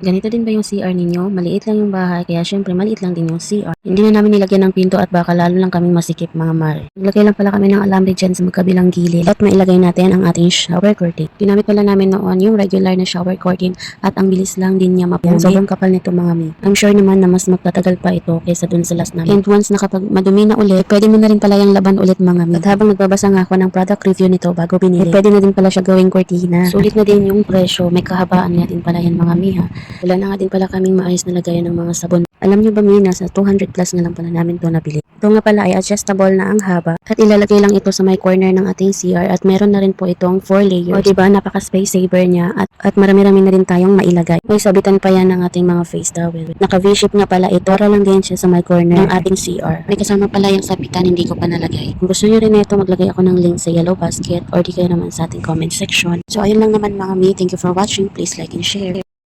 Ganito din ba yung CR ninyo? Maliit lang yung bahay kaya syempre maliit lang din yung CR. Hindi na namin nilagyan ng pinto at baka lalo lang kaming masikip mga mare. Naglagay lang pala kami ng alambre dyan sa magkabilang gilid at mailagay natin ang ating shower curtain. Ginamit pala namin noon yung regular na shower curtain at ang bilis lang din niya mapugi. Sobrang kapal nito mga mi. I'm sure naman na mas magtatagal pa ito kaysa dun sa last namin. And once na kapag madumi na ulit, pwede mo na rin pala yung laban ulit mga mi. At habang nagbabasa nga ako ng product review nito bago binili, pwede na din pala siya gawing cortina. Sulit na din yung presyo, may kahabaan na din pala yan mga mi ha. Wala na nga din pala kaming maayos na lagayan ng mga sabon. Alam nyo ba Mina, sa 200 plus na lang pala namin to nabili. Ito nga pala ay adjustable na ang haba at ilalagay lang ito sa may corner ng ating CR at meron na rin po itong 4 layers. O diba, napaka space saver niya at marami-rami na rin tayong mailagay. May sabitan pa yan ng ating mga face towel. Naka V-shape nga pala ito, para lang din siya sa may corner ng ating CR. May kasama pala yung sabitan, hindi ko pa nalagay. Kung gusto nyo rin ito, maglagay ako ng link sa yellow basket or di kaya naman sa ating comment section. So ayun lang naman mga mi, thank you for watching, please like and share.